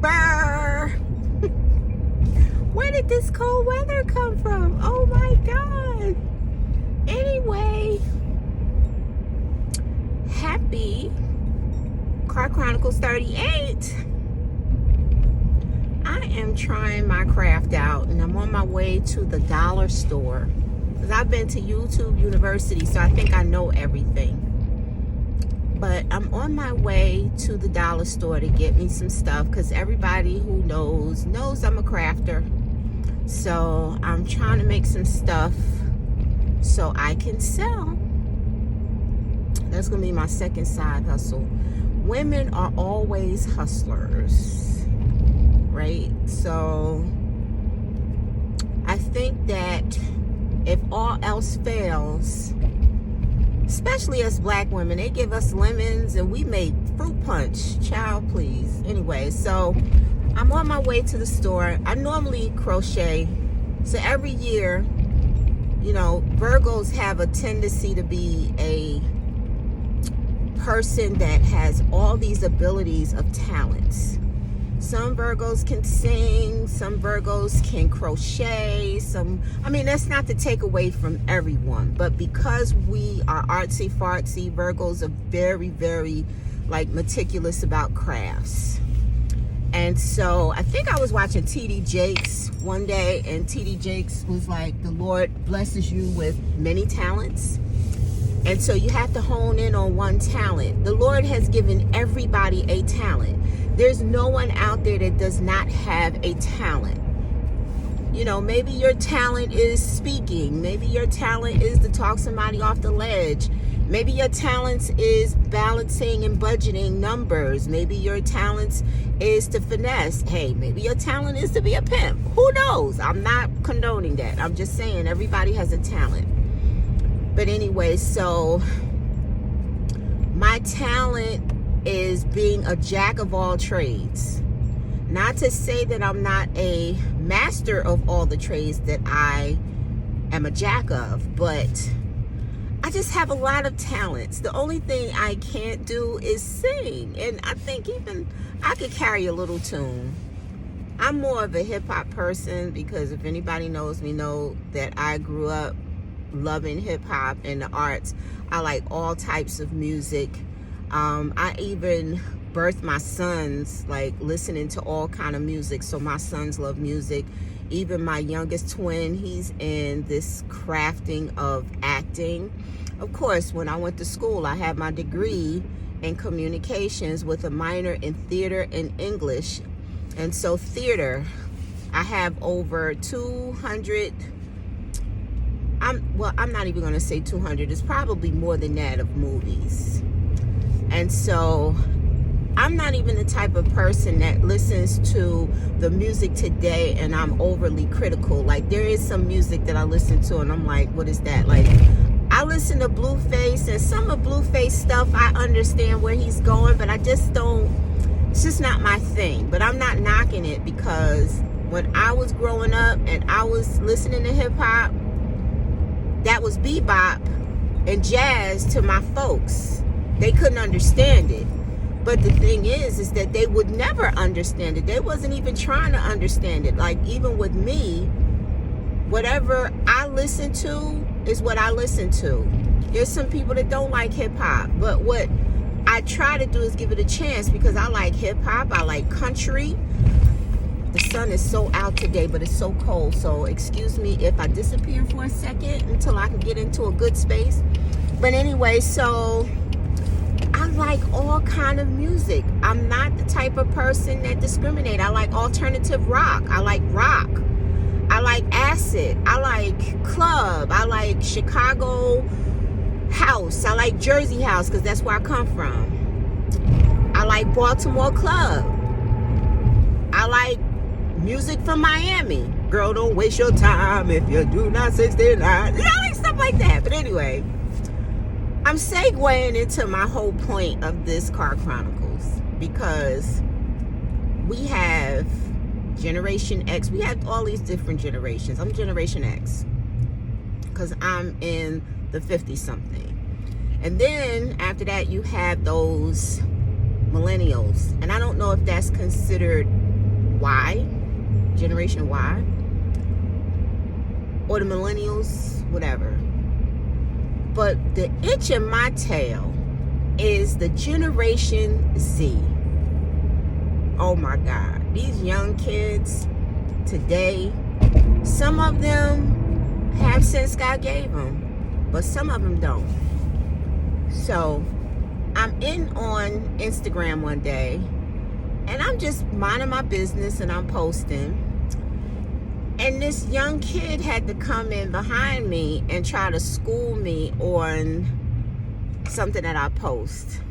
Brr. Where did this cold weather come from? Oh my God. Anyway, happy Car Chronicles 38. I am trying my craft out and I'm on my way to the dollar store. Because I've been to YouTube University, so I think I know everything. But I'm on my way to the dollar store to get me some stuff because everybody who knows I'm a crafter. So I'm trying to make some stuff so I can sell. That's going to be my second side hustle. Women are always hustlers, right? So I think that if all else fails, especially as black women, they give us lemons and we make fruit punch. Child, please. Anyway, so I'm on my way to the store. I normally crochet. So every year, you know, Virgos have a tendency to be a person that has all these abilities of talents. Some Virgos can sing, some Virgos can crochet, that's not to take away from everyone, but because we are artsy fartsy, Virgos are very, very meticulous about crafts. And so I think I was watching TD Jakes one day, and TD Jakes was like, the Lord blesses you with many talents. And so you have to hone in on one talent. The Lord has given everybody a talent. There's no one out there that does not have a talent. You know, maybe your talent is speaking. Maybe your talent is to talk somebody off the ledge. Maybe your talent is balancing and budgeting numbers. Maybe your talent is to finesse. Hey, maybe your talent is to be a pimp. Who knows? I'm not condoning that. I'm just saying everybody has a talent. But anyway, so my talent is being a jack of all trades. Not to say that I'm not a master of all the trades that I am a jack of, but I just have a lot of talents. The only thing I can't do is sing. And I think even I could carry a little tune. I'm more of a hip hop person because if anybody knows me, know that I grew up loving hip hop and the arts. I like all types of music. I even birthed my sons listening to all kind of music, so my sons love music. Even my youngest twin, he's in this crafting of acting. Of course, when I went to school, I had my degree in communications with a minor in theater and English. And so theater, I have over 200, I'm not even going to say 200. It's probably more than that of movies. And so I'm not even the type of person that listens to the music today and I'm overly critical. There is some music that I listen to and I'm like, what is that? I listen to Blueface, and some of Blueface stuff I understand where he's going, but I just don't, it's just not my thing. But I'm not knocking it because when I was growing up and I was listening to hip hop, that was bebop and jazz to my folks. They couldn't understand it. But the thing is that they would never understand it. They wasn't even trying to understand it. Even with me, whatever I listen to is what I listen to. There's some people that don't like hip hop, but what I try to do is give it a chance because I like hip hop, I like country. The sun is so out today, but it's so cold. So excuse me if I disappear for a second until I can get into a good space. But anyway, so I like all kind of music. I'm not the type of person that discriminate. I like alternative rock. I like rock. I like acid. I like club. I like Chicago house. I like Jersey house because that's where I come from. I like Baltimore club. I like music from Miami. Girl, don't waste your time if you do not 69. Like stuff like that. But anyway, I'm segueing into my whole point of this Car Chronicles because we have Generation X. We have all these different generations. I'm Generation X because I'm in the 50-something. And then after that, you have those millennials. And I don't know if that's considered Y, Generation Y, or the millennials, whatever. But the itch in my tail is the Generation Z. Oh my God. These young kids today, some of them have sense God gave them, but some of them don't. So I'm in on Instagram one day, and I'm just minding my business and I'm posting. And this young kid had to come in behind me and try to school me on something that I post.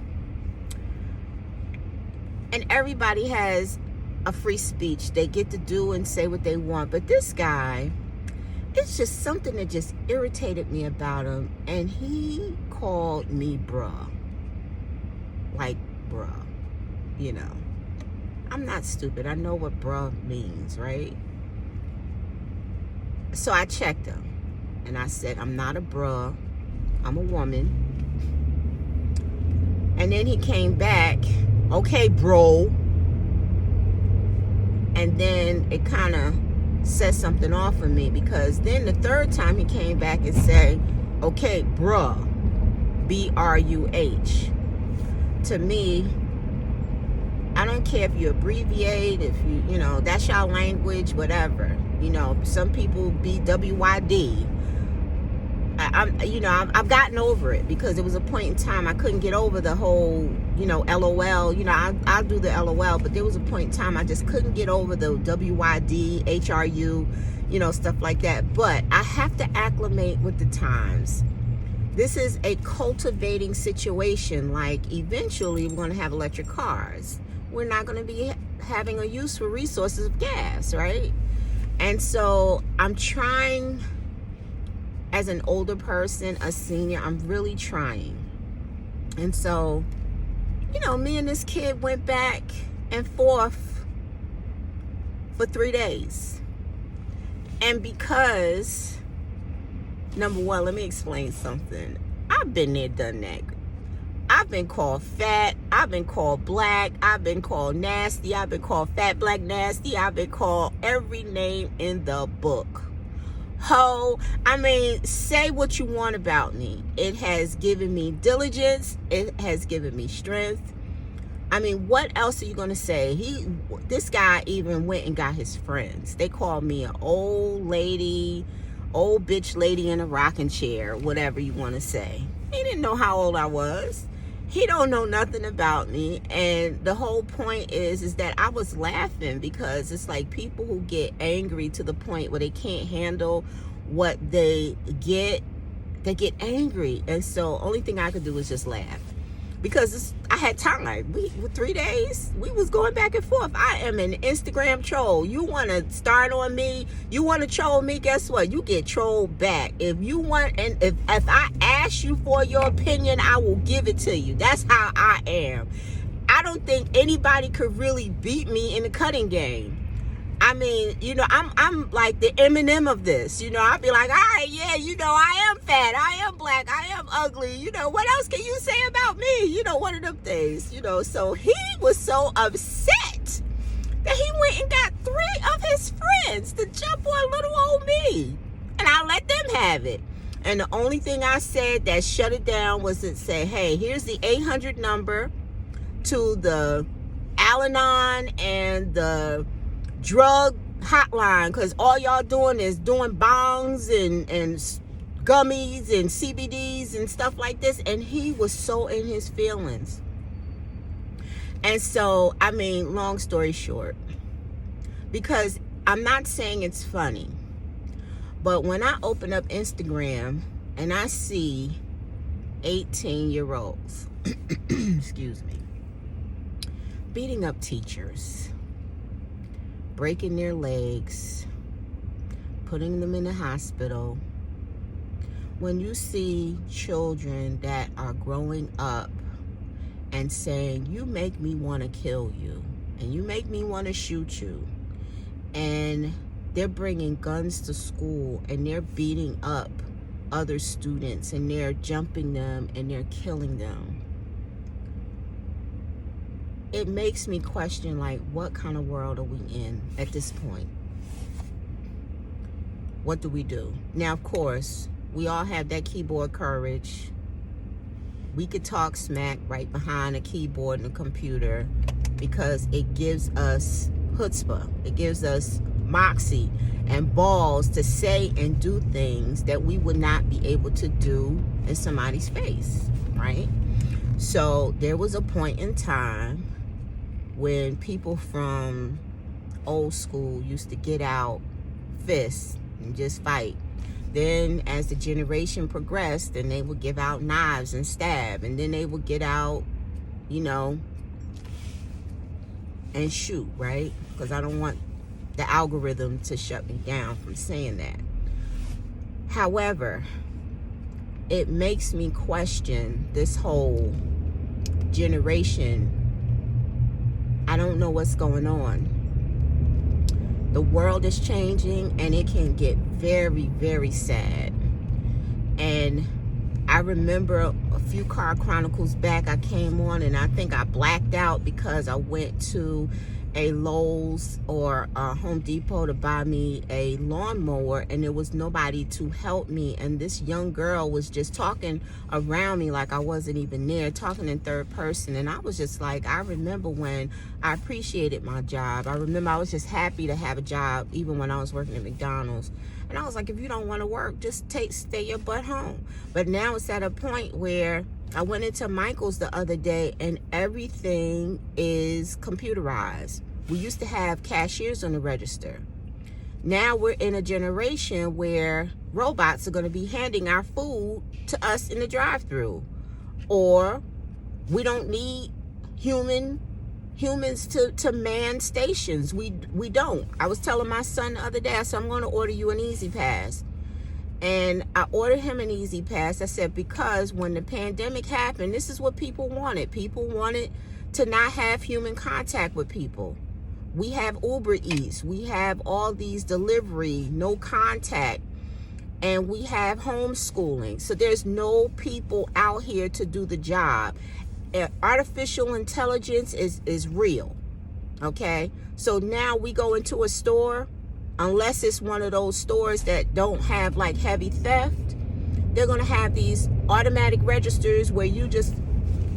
And everybody has a free speech. They get to do and say what they want. But this guy, it's just something that just irritated me about him. And he called me bruh. Like bruh. You know. I'm not stupid. I know what bruh means, right? So I checked him. And I said, I'm not a bruh. I'm a woman. And then he came back, okay, bro. And then it kind of set something off of me, because then the third time he came back and said, okay, bruh, B-R-U-H. To me, I don't care if you abbreviate, if you know, that's your language, whatever. You know, some people be W-Y-D. I've gotten over it, because there was a point in time I couldn't get over the whole, LOL. I'll do the LOL, but there was a point in time I just couldn't get over the WYD, HRU, stuff like that. But I have to acclimate with the times. This is a cultivating situation. Like, eventually we're going to have electric cars. We're not going to be having a use for resources of gas, right? And so I'm trying, as an older person, a senior, I'm really trying. And so, me and this kid went back and forth for 3 days. And because, number one, let me explain something. I've been there, done that. I've been called fat. I've been called black. I've been called nasty. I've been called fat, black, nasty. I've been called every name in the book. Ho, say what you want about me. It has given me diligence. It has given me strength. What else are you going to say? This guy even went and got his friends. They called me an old lady, old bitch lady in a rocking chair, whatever you want to say. He didn't know how old I was. He don't know nothing about me. And the whole point is that I was laughing, because it's like people who get angry to the point where they can't handle what they get angry. And so only thing I could do was just laugh, because I had time. 3 days, we was going back and forth. I am an Instagram troll. You want to start on me, you want to troll me, guess what? You get trolled back. If you want, and if I ask you for your opinion, I will give it to you. That's how I am. I don't think anybody could really beat me in the cutting game. I'm like the Eminem of this. I'd be like, all right, yeah, I am fat, I am black, I am ugly. What else can you say about me? One of them things. So he was so upset that he went and got 3 of his friends to jump on little old me. And I let them have it. And the only thing I said that shut it down was to say, hey, here's the 800 number to the Al-Anon and the drug hotline, because all y'all doing is doing bongs and gummies and CBDs and stuff like this. And he was so in his feelings. And so, long story short, because I'm not saying it's funny, but when I open up Instagram and I see 18-year-olds, excuse me, beating up teachers, breaking their legs, putting them in the hospital. When you see children that are growing up and saying, you make me want to kill you, and you make me want to shoot you, and they're bringing guns to school and they're beating up other students and they're jumping them and they're killing them. it makes me question, like, what kind of world are we in at this point? What do we do? Now, of course, we all have that keyboard courage. We could talk smack right behind a keyboard and a computer because it gives us chutzpah. It gives us moxie and balls to say and do things that we would not be able to do in somebody's face, right? So there was a point in time when people from old school used to get out fists and just fight. Then as the generation progressed, then they would give out knives and stab, and then they would get out, you know, and shoot, right? Because I don't want the algorithm to shut me down from saying that. However, it makes me question this whole generation. I don't know what's going on. The world is changing, and it can get very, very sad. And I remember a few Chronicles back, I came on and I think I blacked out because I went to a Lowe's or a Home Depot to buy me a lawnmower, and there was nobody to help me, and this young girl was just talking around me like I wasn't even there, talking in third person. And I was just like, I remember when I appreciated my job. I remember I was just happy to have a job even when I was working at McDonald's. And I was like, if you don't want to work, just stay your butt home. But now it's at a point where I went into Michael's the other day and everything is computerized. We used to have cashiers on the register. Now we're in a generation where robots are going to be handing our food to us in the drive-thru. Or we don't need humans to man stations. We don't. I was telling my son the other day, I said, I'm going to order you an Easy Pass. And I ordered him an Easy Pass. I said, because when the pandemic happened, this is what people wanted. People wanted to not have human contact with people. We have Uber Eats. We have all these delivery, no contact. And we have homeschooling. So there's no people out here to do the job. Artificial intelligence is real. Okay? So now we go into a store, unless it's one of those stores that don't have like heavy theft, they're going to have these automatic registers where you just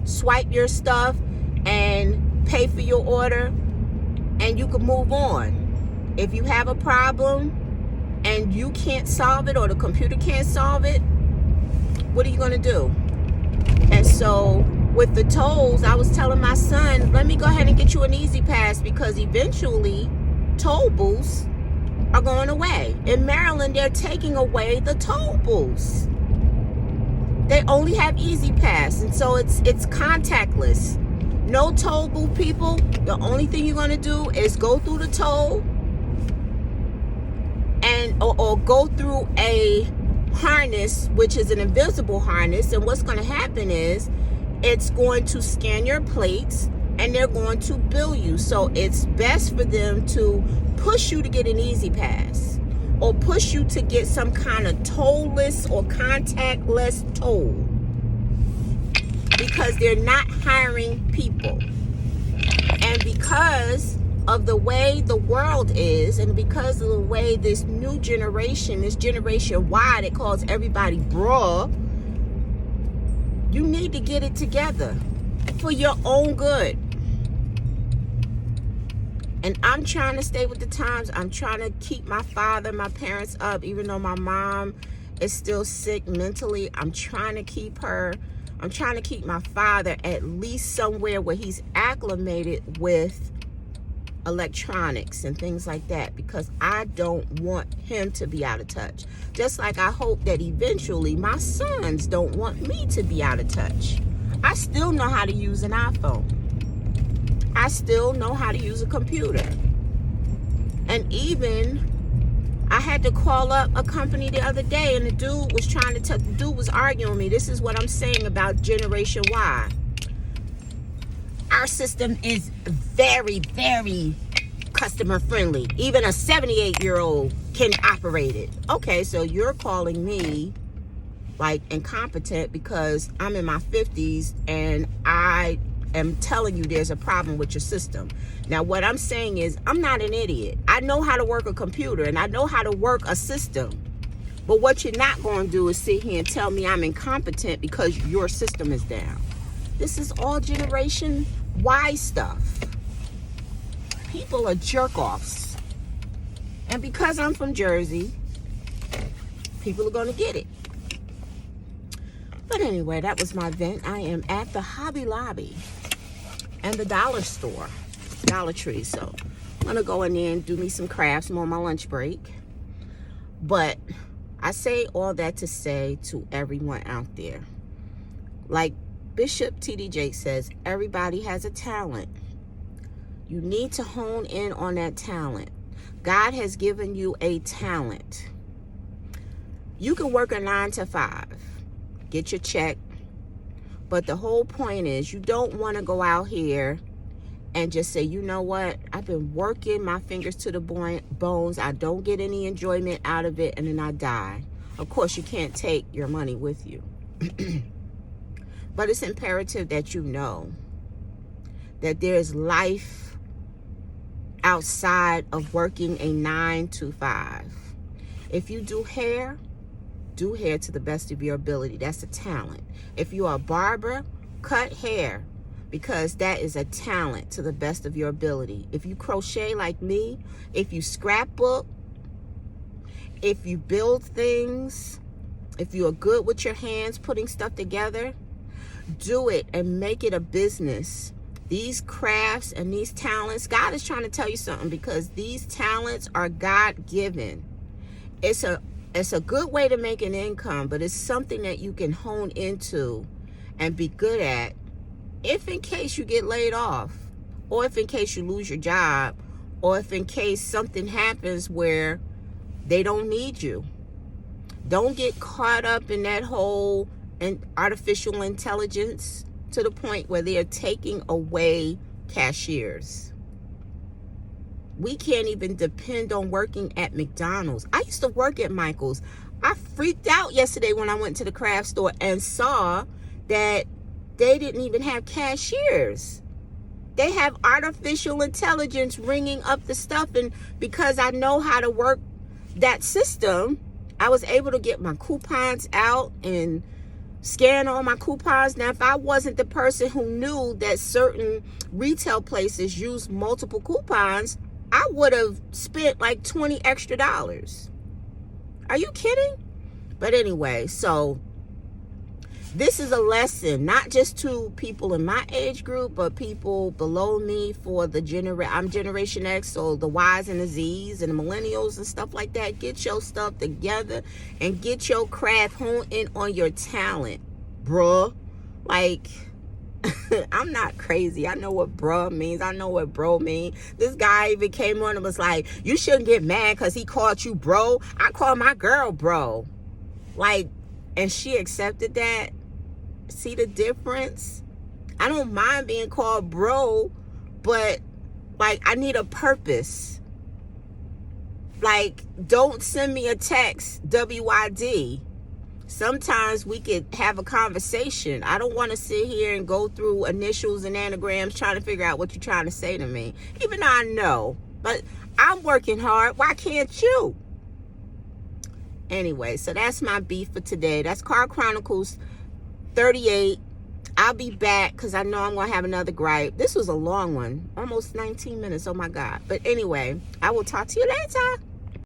swipe your stuff and pay for your order and you can move on. If you have a problem and you can't solve it or the computer can't solve it, what are you going to do? And so with the tolls, I was telling my son, let me go ahead and get you an Easy Pass, because eventually toll booths are going away. In Maryland, they're taking away the toll booths. They only have Easy Pass, and so it's contactless. No toll booth, people. The only thing you're going to do is go through the toll and or go through a harness, which is an invisible harness, and what's going to happen is it's going to scan your plates and they're going to bill you. So it's best for them to push you to get an Easy Pass or push you to get some kind of tollless or contactless toll, because they're not hiring people. And because of the way the world is, and because of the way this new generation, this generation Y that calls everybody bruh, you need to get it together for your own good. And I'm trying to stay with the times. I'm trying to keep my parents up, even though my mom is still sick mentally. I'm trying to keep my father at least somewhere where he's acclimated with electronics and things like that, because I don't want him to be out of touch. Just like I hope that eventually my sons don't want me to be out of touch. I still know how to use an iPhone. I still know how to use a computer. And even I had to call up a company the other day, and the dude was arguing with me. This is what I'm saying about Generation Y. Our system is very, very customer friendly. Even a 78-year-old can operate it. Okay, so you're calling me like incompetent because I'm in my 50s and I am telling you there's a problem with your system. Now, what I'm saying is, I'm not an idiot. I know how to work a computer and I know how to work a system. But what you're not going to do is sit here and tell me I'm incompetent because your system is down. This is all Generation Y stuff. People are jerk-offs. And because I'm from Jersey, people are going to get it. But anyway, that was my vent. I am at the Hobby Lobby and the dollar store, Dollar Tree. So I'm going to go in there and do me some crafts. I'm on my lunch break. But I say all that to say to everyone out there, like Bishop T.D. Jakes says, everybody has a talent. You need to hone in on that talent. God has given you a talent. You can work a 9-to-5, get your check, but the whole point is you don't want to go out here and just say, you know what, I've been working my fingers to the bones. I don't get any enjoyment out of it, and then I die. Of course, you can't take your money with you. But it's imperative that you know that there's life outside of working a 9-to-5. If you do hair to the best of your ability. That's a talent. If you are a barber, cut hair, because that is a talent to the best of your ability. If you crochet like me, if you scrapbook, if you build things, if you are good with your hands putting stuff together, do it and make it a business. These crafts and these talents, God is trying to tell you something, because these talents are God-given. It's a good way to make an income, but it's something that you can hone into and be good at if in case you get laid off, or if in case you lose your job, or if in case something happens where they don't need you. Don't get caught up in that whole artificial intelligence to the point where they are taking away cashiers. We can't even depend on working at McDonald's. I used to work at Michael's. I freaked out yesterday when I went to the craft store and saw that they didn't even have cashiers. They have artificial intelligence ringing up the stuff. And because I know how to work that system, I was able to get my coupons out and scan all my coupons. Now, if I wasn't the person who knew that certain retail places use multiple coupons, I would have spent like $20 extra. Are you kidding? But anyway, so this is a lesson, not just to people in my age group, but people below me for the I'm Generation X, so the Ys and the Zs and the millennials and stuff like that. Get your stuff together and get your craft, hone in on your talent, bruh. Like, I'm not crazy. I know what bruh means. I know what bro means. This guy even came on and was like, you shouldn't get mad because he called you bro. I call my girl bro. Like, and she accepted that. See the difference? I don't mind being called bro, but like, I need a purpose. Like, don't send me a text, WID. Sometimes we could have a conversation. I don't want to sit here and go through initials and anagrams trying to figure out what you're trying to say to me. Even though I know, but I'm working hard. Why can't you? Anyway, so that's my beef for today. That's Chronicles 38. I'll be back because I know I'm going to have another gripe. This was a long one, almost 19 minutes. Oh my God. But anyway, I will talk to you later.